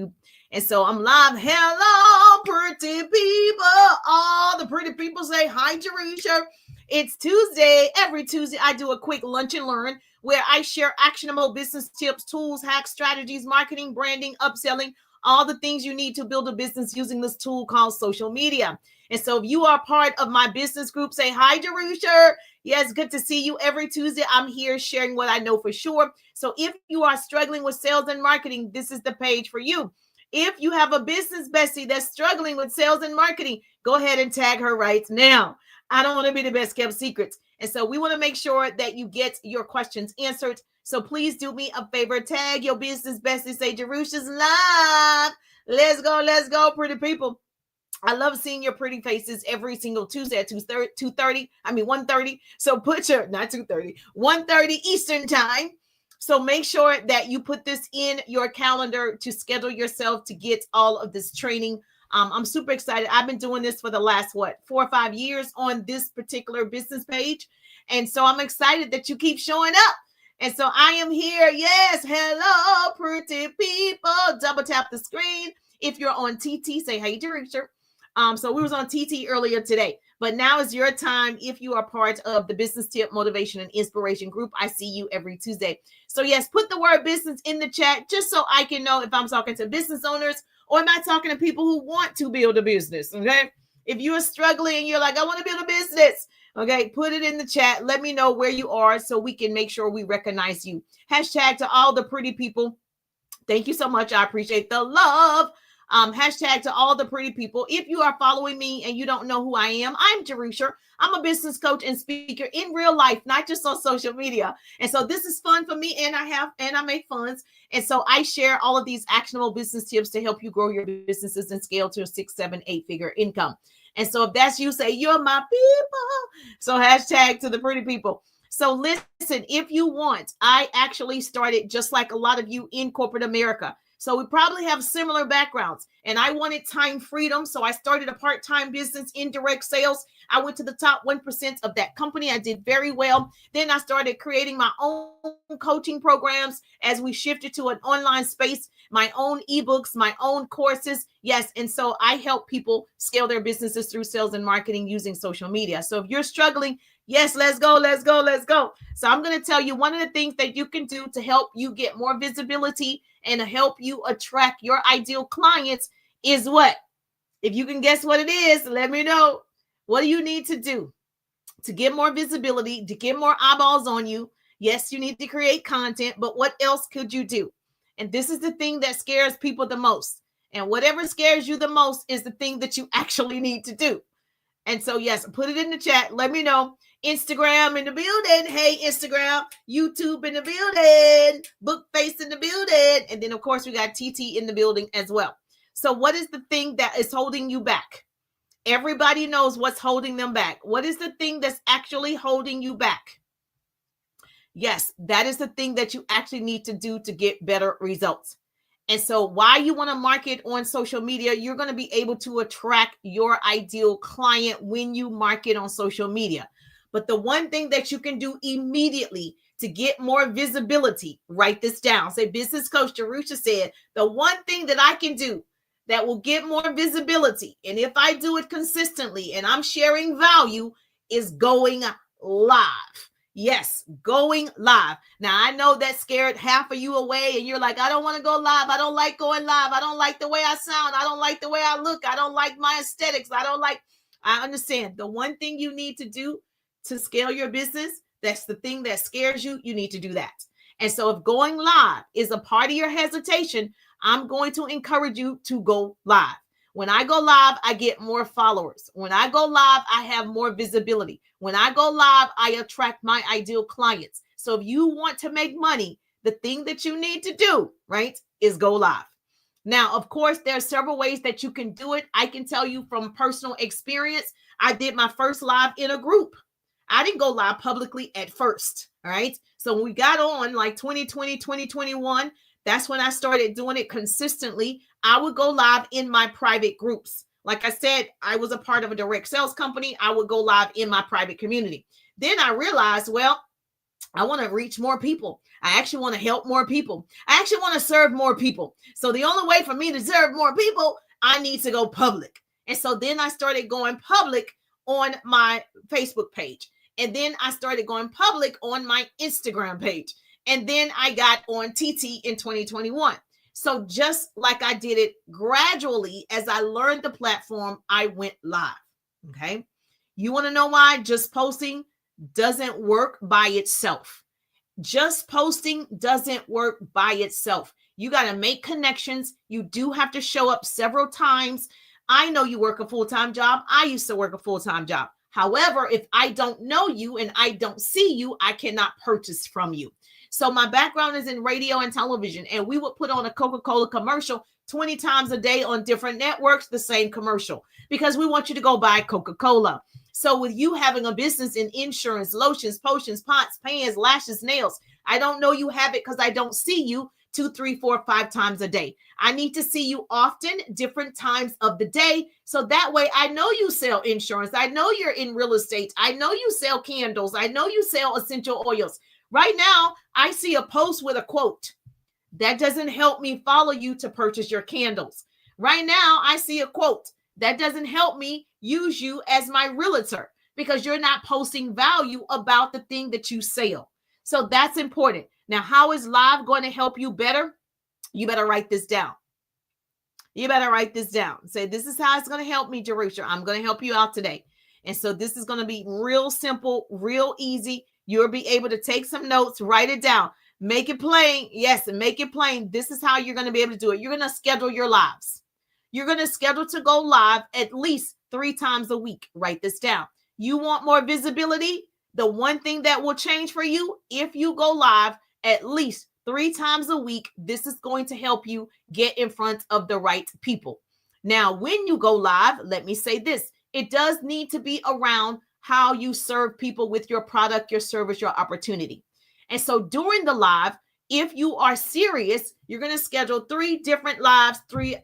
YouTube. And so I'm live. Hello, pretty people. All the pretty people say hi, Jerusha. It's Tuesday. Every Tuesday, I do a quick lunch and learn where I share actionable business tips, tools, hacks, strategies, marketing, branding, upselling, all the things you need to build a business using this tool called social media. And so if you are part of my business group, say hi, Jerusha. Yes, good to see you every Tuesday. I'm here sharing what I know for sure. So if you are struggling with sales and marketing, this is the page for you. If you have a business bestie that's struggling with sales and marketing, go ahead and tag her right now. I don't want to be the best kept secrets. And so we want to make sure that you get your questions answered. So please do me a favor, tag your business bestie, say Jerusha's live. Let's go, pretty people. I love seeing your pretty faces every single Tuesday at 1:30. So put your, not 2:30, 1:30 Eastern time. So make sure that you put this in your calendar to schedule yourself to get all of this training. I'm super excited. I've been doing this for the last, 4 or 5 years on this particular business page. And so I'm excited that you keep showing up. And so I am here. Yes. Hello, pretty people. Double tap the screen. If you're on TT, say, hey, Jerusha. So we was on TT earlier today, but now is your time. If you are part of the Business Tip Motivation and Inspiration group, I see you every Tuesday. So yes, put the word business in the chat just so I can know if I'm talking to business owners or am I talking to people who want to build a business. Okay. If you are struggling and you're like, I want to build a business. Okay. Put it in the chat. Let me know where you are so we can make sure we recognize you. Hashtag to all the pretty people. Thank you so much. I appreciate the love. Hashtag to all the pretty people. If you are following me and you don't know who I am, I'm Jerusha. I'm a business coach and speaker in real life, not just on social media. And so this is fun for me, and I make funds. And so I share all of these actionable business tips to help you grow your businesses and scale to a 6, 7, 8 figure income. And so if that's you, say you're my people. So hashtag to the pretty people. So listen, if you want, I actually started just like a lot of you in corporate America. So we probably have similar backgrounds, and I wanted time freedom. So I started a part-time business in direct sales. I went to the top 1% of that company. I did very well. Then I started creating my own coaching programs as we shifted to an online space, my own ebooks, my own courses. Yes. And so I help people scale their businesses through sales and marketing using social media. So if you're struggling, yes, let's go. So I'm going to tell you one of the things that you can do to help you get more visibility and to help you attract your ideal clients is what? If you can guess what it is, let me know. What do you need to do to get more visibility, to get more eyeballs on you? Yes, you need to create content, but what else could you do? And this is the thing that scares people the most. And whatever scares you the most is the thing that you actually need to do. And so, yes, put it in the chat. Let me know. Instagram in the building. Hey, Instagram. YouTube in the building. Bookface in the building. And then, of course, we got TT in the building as well. So what is the thing that is holding you back? Everybody knows what's holding them back. What is the thing that's actually holding you back? Yes, that is the thing that you actually need to do to get better results. And so while you want to market on social media, you're going to be able to attract your ideal client when you market on social media. But the one thing that you can do immediately to get more visibility, write this down. Say, Business Coach Jerusha said, the one thing that I can do that will get more visibility, and if I do it consistently and I'm sharing value, is going live. Yes, going live. Now, I know that scared half of you away and you're like, I don't want to go live. I don't like going live. I don't like the way I sound. I don't like the way I look. I don't like my aesthetics. I understand. The one thing you need to do to scale your business, that's the thing that scares you. You need to do that. And so if going live is a part of your hesitation, I'm going to encourage you to go live. When I go live, I get more followers. When I go live, I have more visibility. When I go live, I attract my ideal clients. So if you want to make money, the thing that you need to do, right, is go live. Now, of course, there are several ways that you can do it. I can tell you from personal experience, I did my first live in a group. I didn't go live publicly at first, all right? So when we got on like 2020, 2021, that's when I started doing it consistently. I would go live in my private groups. Like I said, I was a part of a direct sales company. I would go live in my private community. Then I realized, well, I want to reach more people. I actually want to help more people. I actually want to serve more people. So the only way for me to serve more people, I need to go public. And so then I started going public on my Facebook page. And then I started going public on my Instagram page. And then I got on TT in 2021. So just like I did it gradually, as I learned the platform, I went live. Okay. You want to know why just posting doesn't work by itself? Just posting doesn't work by itself. You got to make connections. You do have to show up several times. I know you work a full-time job. I used to work a full-time job. However, if I don't know you and I don't see you, I cannot purchase from you. So my background is in radio and television, and we would put on a Coca-Cola commercial 20 times a day on different networks, the same commercial, because we want you to go buy Coca-Cola. So with you having a business in insurance, lotions, potions, pots, pans, lashes, nails, I don't know you have it because I don't see you 2, 3, 4, 5 times a day. I need to see you often, different times of the day. So that way I know you sell insurance. I know you're in real estate. I know you sell candles. I know you sell essential oils. Right now, I see a post with a quote. That doesn't help me follow you to purchase your candles. Right now, I see a quote. That doesn't help me use you as my realtor because you're not posting value about the thing that you sell. So that's important. Now, how is live going to help you better? You better write this down. You better write this down. Say, this is how it's going to help me, Jerusha. I'm going to help you out today. And so this is going to be real simple, real easy. You'll be able to take some notes, write it down, make it plain. Yes, and make it plain. This is how you're going to be able to do it. You're going to schedule your lives. You're going to schedule to go live at least 3 times a week. Write this down. You want more visibility? The one thing that will change for you, if you go live at least 3 times a week, this is going to help you get in front of the right people. Now, when you go live, let me say this. It does need to be around how you serve people with your product, your service, your opportunity. And so during the live, if you are serious, you're going to schedule 3 different lives, three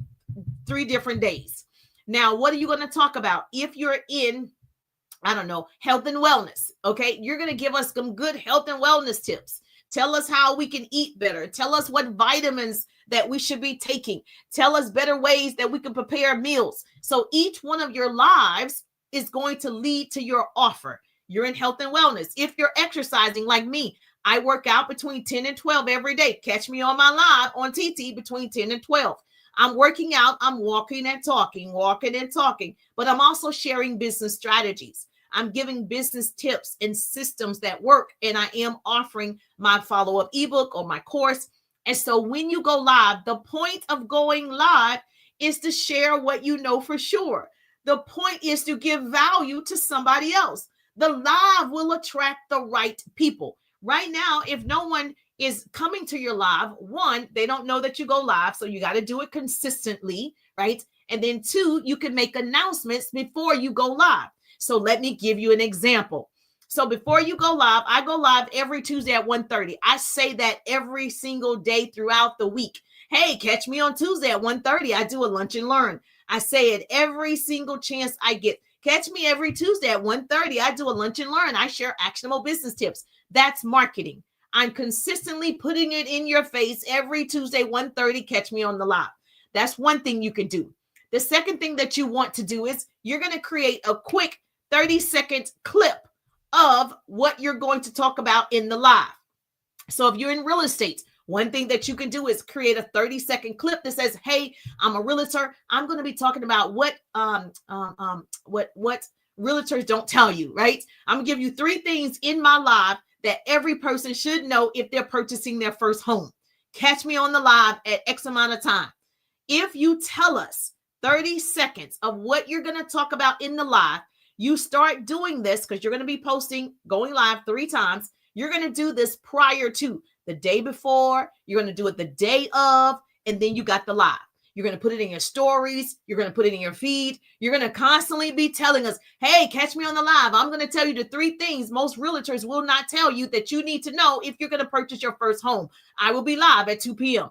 different days. Now, what are you going to talk about? If you're in, I don't know, health and wellness, okay, you're going to give us some good health and wellness tips. Tell us how we can eat better. Tell us what vitamins that we should be taking. Tell us better ways that we can prepare meals. So each one of your lives is going to lead to your offer. You're in health and wellness. If you're exercising like me, I work out between 10 and 12 every day. Catch me on my live on TT between 10 and 12. I'm working out. I'm walking and talking, but I'm also sharing business strategies. I'm giving business tips and systems that work, and I am offering my follow-up ebook or my course. And so when you go live, the point of going live is to share what you know for sure. The point is to give value to somebody else. The live will attract the right people. Right now, if no one is coming to your live, 1, they don't know that you go live, so you got to do it consistently, right? And then 2, you can make announcements before you go live. So let me give you an example. So before you go live, I go live every Tuesday at 1:30. I say that every single day throughout the week. Hey, catch me on Tuesday at 1:30. I do a lunch and learn. I say it every single chance I get. Catch me every Tuesday at 1:30. I do a lunch and learn. I share actionable business tips. That's marketing. I'm consistently putting it in your face every Tuesday, 1:30. Catch me on the live. That's one thing you can do. The second thing that you want to do is you're going to create a quick 30-second clip of what you're going to talk about in the live. So if you're in real estate, one thing that you can do is create a 30-second clip that says, hey, I'm a realtor. I'm going to be talking about what realtors don't tell you, right? I'm going to give you 3 things in my live that every person should know if they're purchasing their first home. Catch me on the live at X amount of time. If you tell us 30 seconds of what you're going to talk about in the live, you start doing this because you're going to be posting, going live 3 times. You're going to do this prior to the day before. You're going to do it the day of, and then you got the live. You're going to put it in your stories. You're going to put it in your feed. You're going to constantly be telling us, hey, catch me on the live. I'm going to tell you the 3 things most realtors will not tell you that you need to know if you're going to purchase your first home. I will be live at 2 p.m.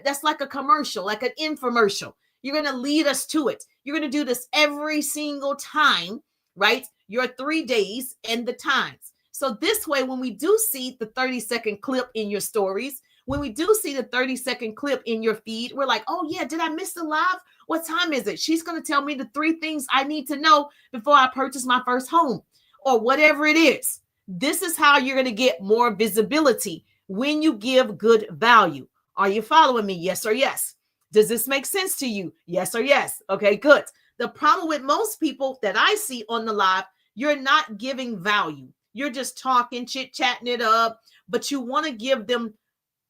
That's like a commercial, like an infomercial. You're going to lead us to it. You're going to do this every single time, right? Your 3 days and the times. So this way, when we do see the 30-second clip in your stories, when we do see the 30-second clip in your feed, we're like, oh yeah, did I miss the live? What time is it? She's going to tell me the 3 things I need to know before I purchase my first home, or whatever it is. This is how you're going to get more visibility when you give good value. Are you following me? Yes or yes? Does this make sense to you? Yes or yes? Okay, good. The problem with most people that I see on the live, you're not giving value. You're just talking, chit-chatting it up, but you want to give them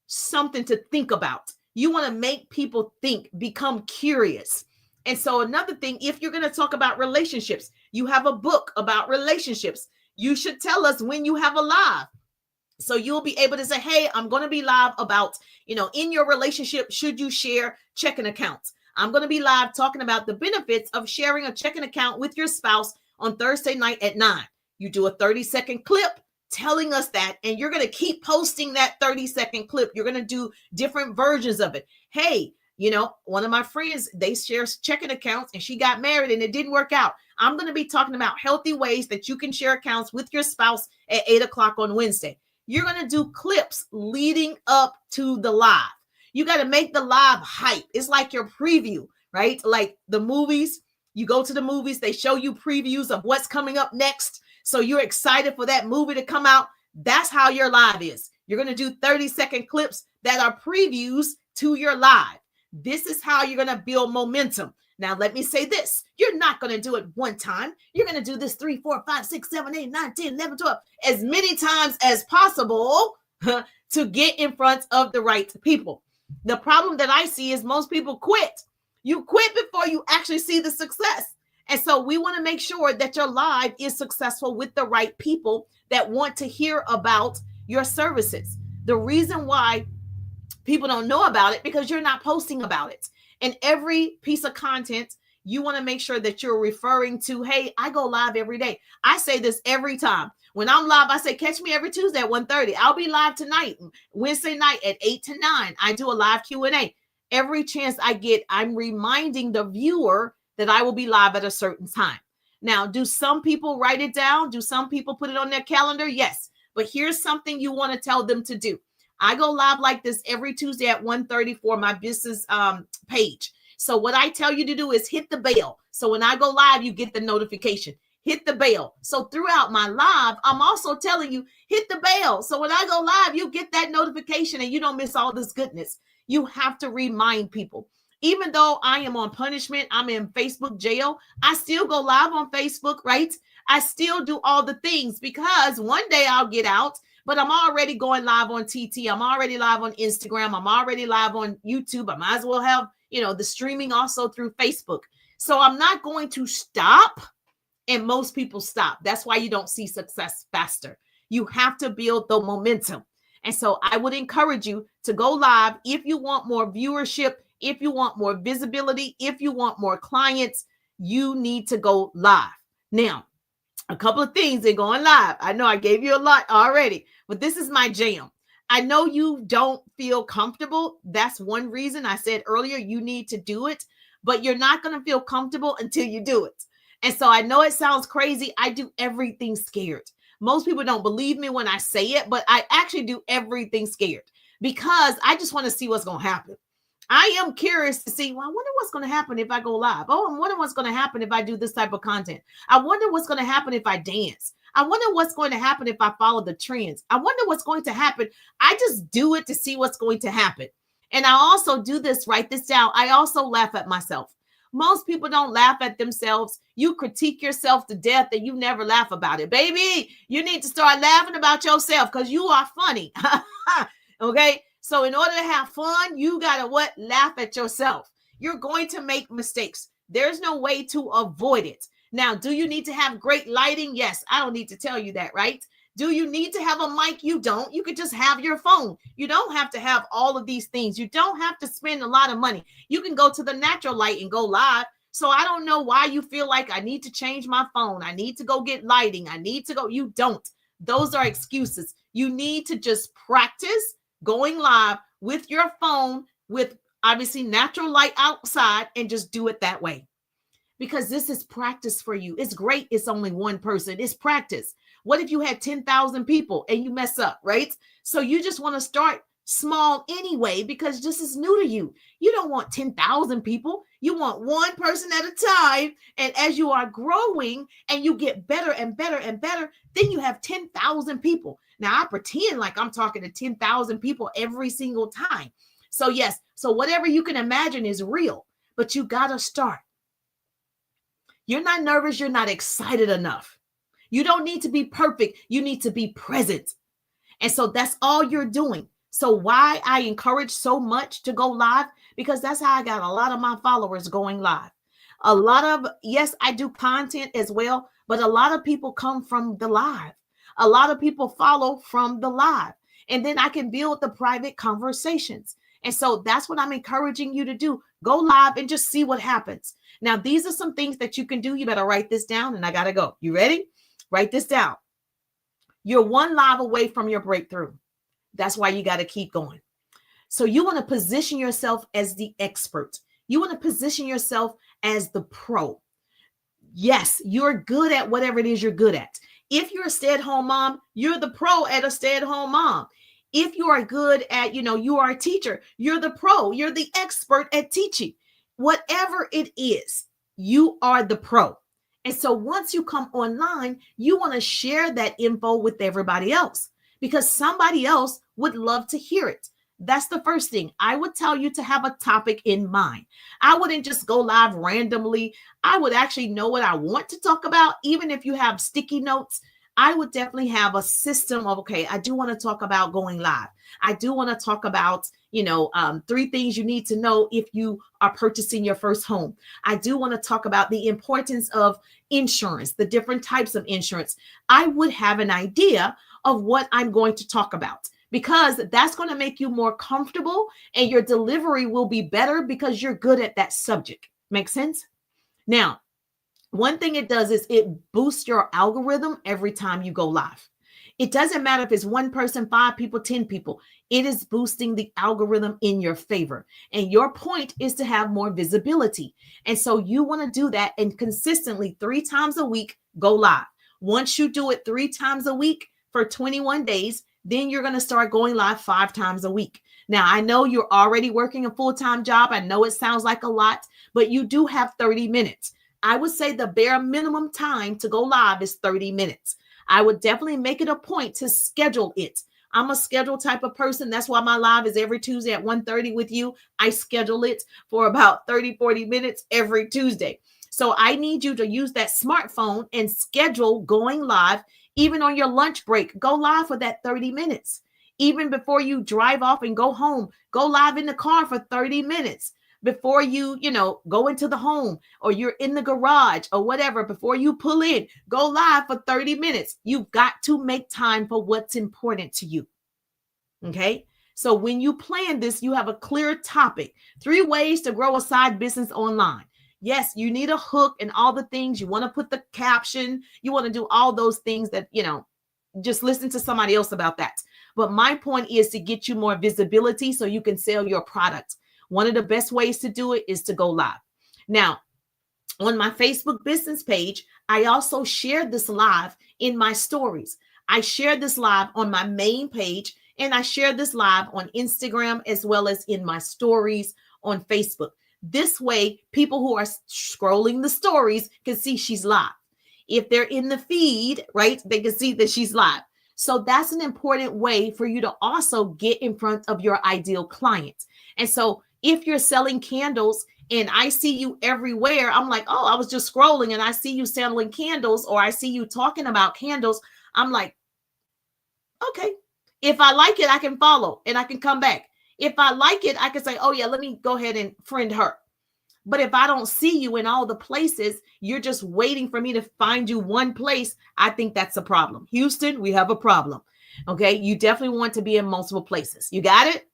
something to think about. You want to make people think, become curious. And so another thing, if you're going to talk about relationships, you have a book about relationships, you should tell us when you have a live. So you'll be able to say, hey, I'm going to be live about, in your relationship, should you share checking accounts? I'm going to be live talking about the benefits of sharing a checking account with your spouse on Thursday night at 9. You do a 30-second clip telling us that, and you're going to keep posting that 30-second clip. You're going to do different versions of it. Hey, one of my friends, they share checking accounts and she got married and it didn't work out. I'm going to be talking about healthy ways that you can share accounts with your spouse at 8:00 on Wednesday. You're going to do clips leading up to the live. You got to make the live hype. It's like your preview, right? Like the movies, you go to the movies, they show you previews of what's coming up next. So you're excited for that movie to come out. That's how your live is. You're going to do 30-second clips that are previews to your live. This is how you're going to build momentum. Now, let me say this. You're not going to do it one time. You're going to do this 3, 4, 5, 6, 7, 8, 9, 10, 11, 12, as many times as possible to get in front of the right people. The problem that I see is most people quit. You quit before you actually see the success. And so we want to make sure that your live is successful with the right people that want to hear about your services. The reason why people don't know about it, because you're not posting about it. And every piece of content, you want to make sure that you're referring to, hey, I go live every day. I say this every time. When I'm live, I say, catch me every Tuesday at 1:30. I'll be live tonight, Wednesday night at 8 to 9. I do a live Q&A. Every chance I get, I'm reminding the viewer that I will be live at a certain time. Now, do some people write it down? Do some people put it on their calendar? Yes. But here's something you want to tell them to do. I go live like this every Tuesday at 1:30 for my business page. So what I tell you to do is hit the bell. So when I go live, you get the notification. Hit the bell. So throughout my live, I'm also telling you, hit the bell. So when I go live, you get that notification and you don't miss all this goodness. You have to remind people. Even though I am on punishment, I'm in Facebook jail, I still go live on Facebook, right? I still do all the things because one day I'll get out, but I'm already going live on TT. I'm already live on Instagram. I'm already live on YouTube. I might as well have, the streaming also through Facebook. So I'm not going to stop. And most people stop. That's why you don't see success faster. You have to build the momentum. And so I would encourage you to go live if you want more viewership, if you want more visibility, if you want more clients, you need to go live. Now, a couple of things in going live. I know I gave you a lot already, but this is my jam. I know you don't feel comfortable. That's one reason I said earlier, you need to do it, but you're not going to feel comfortable until you do it. And so I know it sounds crazy. I do everything scared. Most people don't believe me when I say it, but I actually do everything scared because I just want to see what's going to happen. I am curious to see, well, I wonder what's going to happen if I go live. Oh, I wonder what's going to happen if I do this type of content. I wonder what's going to happen if I dance. I wonder what's going to happen if I follow the trends. I wonder what's going to happen. I just do it to see what's going to happen. And I also do this, write this down. I also laugh at myself. Most people don't laugh at themselves. You critique yourself to death and you never laugh about it. Baby, you need to start laughing about yourself because you are funny. Okay? So in order to have fun, you got to what? Laugh at yourself. You're going to make mistakes. There's no way to avoid it. Now, do you need to have great lighting? Yes, I don't need to tell you that, right? Do you need to have a mic? You don't. You could just have your phone. You don't have to have all of these things. You don't have to spend a lot of money. You can go to the natural light and go live. So I don't know why you feel like I need to change my phone. I need to go get lighting. I need to go. You don't. Those are excuses. You need to just practice going live with your phone with obviously natural light outside and just do it that way. Because this is practice for you. It's great. It's only one person. It's practice. What if you had 10,000 people and you mess up, right? So you just want to start small anyway, because this is new to you. You don't want 10,000 people. You want one person at a time. And as you are growing and you get better and better and better, then you have 10,000 people. Now I pretend like I'm talking to 10,000 people every single time. So yes, so whatever you can imagine is real, but you got to start. You're not nervous. You're not excited enough. You don't need to be perfect. You need to be present. And so that's all you're doing. So why I encourage so much to go live, because that's how I got a lot of my followers going live. A lot of, yes, I do content as well, but a lot of people come from the live. A lot of people follow from the live. And then I can build the private conversations. And so that's what I'm encouraging you to do. Go live and just see what happens. Now, these are some things that you can do. You better write this down, and I got to go. You ready? Write this down. You're one live away from your breakthrough. That's why you got to keep going. So you want to position yourself as the expert. You want to position yourself as the pro. Yes, you're good at whatever it is you're good at. If you're a stay-at-home mom, you're the pro at a stay-at-home mom. If you are good at, you are a teacher, you're the pro, you're the expert at teaching. Whatever it is, you are the pro. And so once you come online, you want to share that info with everybody else, because somebody else would love to hear it. That's the first thing. I would tell you to have a topic in mind. I wouldn't just go live randomly. I would actually know what I want to talk about. Even if you have sticky notes, I would definitely have a system of, okay, I do want to talk about going live. I do want to talk about, 3 things you need to know if you are purchasing your first home. I do want to talk about the importance of insurance, the different types of insurance. I would have an idea of what I'm going to talk about, because that's going to make you more comfortable and your delivery will be better because you're good at that subject. Make sense? Now, one thing it does is it boosts your algorithm every time you go live. It doesn't matter if it's one person, 5 people, 10 people. It is boosting the algorithm in your favor. And your point is to have more visibility. And so you want to do that, and consistently 3 times a week, go live. Once you do it 3 times a week for 21 days, then you're going to start going live 5 times a week. Now, I know you're already working a full-time job. I know it sounds like a lot, but you do have 30 minutes. I would say the bare minimum time to go live is 30 minutes. I would definitely make it a point to schedule it. I'm a schedule type of person. That's why my live is every Tuesday at 1:30 with you. I schedule it for about 30, 40 minutes every Tuesday. So I need you to use that smartphone and schedule going live. Even on your lunch break, go live for that 30 minutes. Even before you drive off and go home, go live in the car for 30 minutes. Before you, go into the home, or you're in the garage or whatever, before you pull in, go live for 30 minutes. You've got to make time for what's important to you. Okay. So when you plan this, you have a clear topic. 3 ways to grow a side business online. Yes, you need a hook and all the things. You want to put the caption. You want to do all those things that, just listen to somebody else about that. But my point is to get you more visibility so you can sell your product. One of the best ways to do it is to go live. Now, on my Facebook business page, I also share this live in my stories. I share this live on my main page, and I share this live on Instagram as well as in my stories on Facebook. This way, people who are scrolling the stories can see she's live. If they're in the feed, right, they can see that she's live. So that's an important way for you to also get in front of your ideal client. And so if you're selling candles and I see you everywhere, I'm like, oh, I was just scrolling and I see you selling candles, or I see you talking about candles. I'm like, okay, if I like it, I can follow and I can come back. If I like it, I can say, oh yeah, let me go ahead and friend her. But if I don't see you in all the places, you're just waiting for me to find you one place. I think that's a problem. Houston, we have a problem. Okay. You definitely want to be in multiple places. You got it?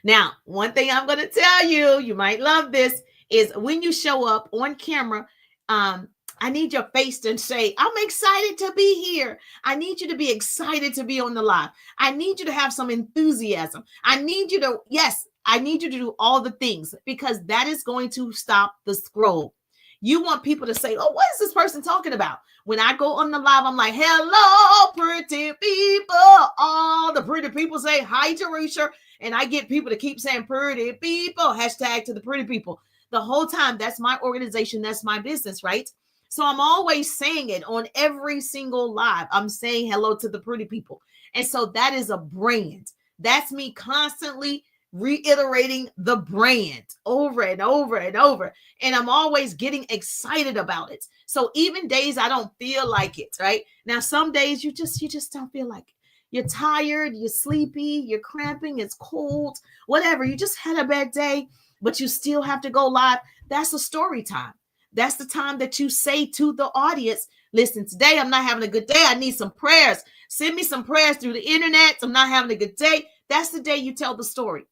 Now, one thing I'm going to tell you, you might love this, is when you show up on camera, I need your face to say, I'm excited to be here. I need you to be excited to be on the live. I need you to have some enthusiasm. I need you to do all the things, because that is going to stop the scroll. You want people to say, oh, what is this person talking about? When I go on the live, I'm like, hello, pretty people. All the pretty people say hi, Teresa. And I get people to keep saying pretty people, hashtag to the pretty people. The whole time, that's my organization. That's my business, right? So I'm always saying it on every single live. I'm saying hello to the pretty people. And so that is a brand. That's me constantly reiterating the brand over and over and over. And I'm always getting excited about it. So even days I don't feel like it, right? Now, some days you just don't feel like it. You're tired, you're sleepy, you're cramping, it's cold, whatever. You just had a bad day, but you still have to go live. That's a story time. That's the time that you say to the audience, listen, today I'm not having a good day. I need some prayers. Send me some prayers through the internet. I'm not having a good day. That's the day you tell the story.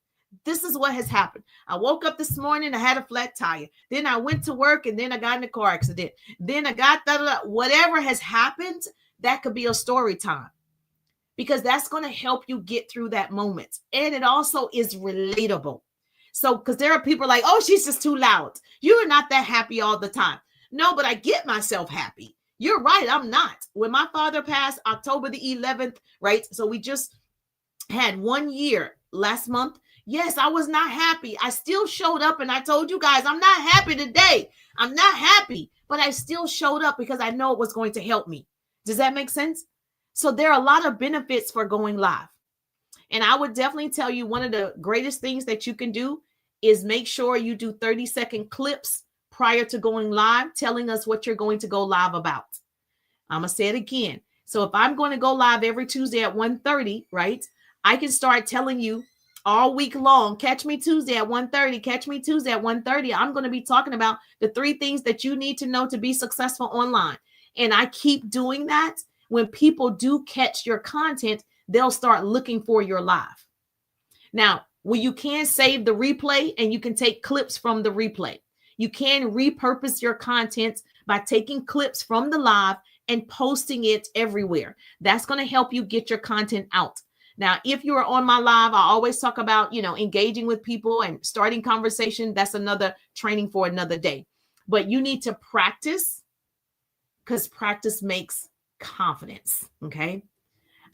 This is what has happened. I woke up this morning, I had a flat tire. Then I went to work and then I got in a car accident. Then I got whatever has happened, that could be a story time. Because that's going to help you get through that moment. And it also is relatable. So, because there are people like, oh, she's just too loud. You're not that happy all the time. No, but I get myself happy. You're right, I'm not. When my father passed October the 11th, right? So we just had 1 year last month. Yes, I was not happy. I still showed up and I told you guys, I'm not happy today. I'm not happy, but I still showed up because I know it was going to help me. Does that make sense? So there are a lot of benefits for going live. And I would definitely tell you one of the greatest things that you can do is make sure you do 30-second clips prior to going live, telling us what you're going to go live about. I'm going to say it again. So if I'm going to go live every Tuesday at 1:30, right, I can start telling you all week long, catch me Tuesday at 1:30, catch me Tuesday at 1:30. I'm going to be talking about the 3 things that you need to know to be successful online. And I keep doing that. When people do catch your content, they'll start looking for your live. Now, well, you can save the replay and you can take clips from the replay. You can repurpose your content by taking clips from the live and posting it everywhere. That's going to help you get your content out. Now, if you are on my live, I always talk about, engaging with people and starting conversation. That's another training for another day. But you need to practice, because practice makes confidence. Okay.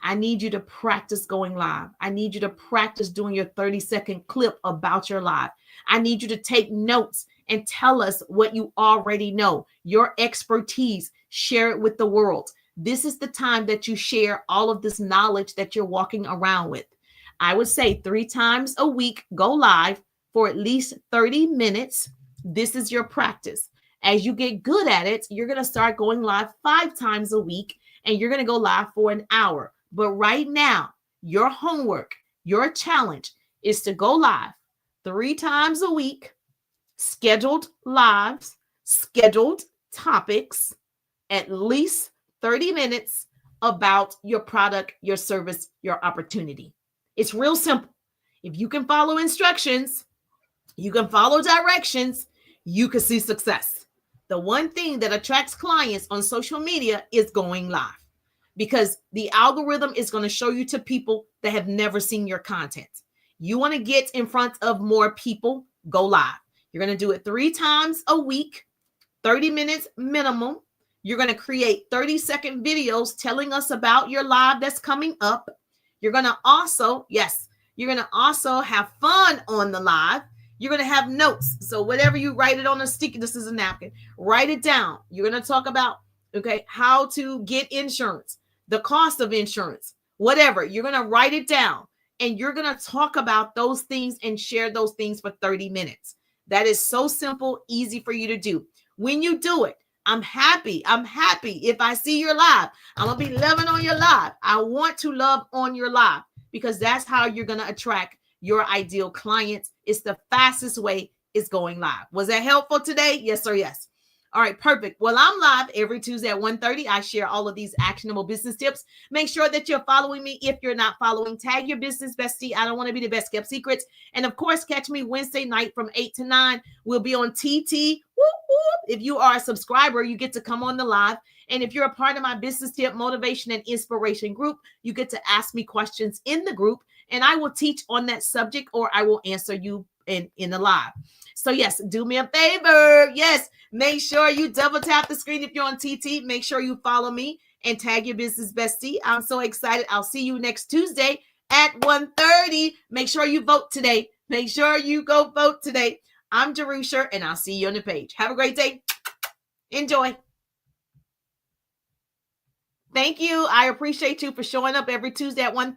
I need you to practice going live. I need you to practice doing your 30-second clip about your live. I need you to take notes and tell us what you already know, your expertise. Share it with the world. This is the time that you share all of this knowledge that you're walking around with. I would say 3 times a week, go live for at least 30 minutes. This is your practice. As you get good at it, you're going to start going live 5 times a week, and you're going to go live for an hour. But right now, your homework, your challenge is to go live 3 times a week, scheduled lives, scheduled topics, at least 30 minutes about your product, your service, your opportunity. It's real simple. If you can follow instructions, you can follow directions, you can see success. The one thing that attracts clients on social media is going live, because the algorithm is going to show you to people that have never seen your content. You want to get in front of more people, go live. You're going to do it 3 times a week, 30 minutes minimum. You're going to create 30-second videos telling us about your live that's coming up. You're going to also, have fun on the live. You're going to have notes. So whatever you write it on a sticky, this is a napkin, write it down. You're going to talk about, how to get insurance, the cost of insurance, whatever. You're going to write it down, and you're going to talk about those things and share those things for 30 minutes. That is so simple, easy for you to do. When you do it, I'm happy. If I see your live, I'm going to be loving on your live. I want to love on your live, because that's how you're going to attract your ideal clients. It's the fastest way, is going live. Was that helpful today? Yes or yes? All right, perfect. Well, I'm live every Tuesday at 1:30. I share all of these actionable business tips. Make sure that you're following me. If you're not following, tag your business bestie. I don't want to be the best kept secrets. And of course, catch me Wednesday night from 8 to 9. We'll be on TT. Whoop, whoop. If you are a subscriber, you get to come on the live. And if you're a part of my business tip, motivation, and inspiration group, you get to ask me questions in the group, and I will teach on that subject, or I will answer you in the live. So yes, do me a favor. Yes, make sure you double tap the screen if you're on TT. Make sure you follow me and tag your business bestie. I'm so excited. I'll see you next Tuesday at 1:30. Make sure you vote today. Make sure you go vote today. I'm Jerusha, and I'll see you on the page. Have a great day. Enjoy. Thank you. I appreciate you for showing up every Tuesday at 1:30.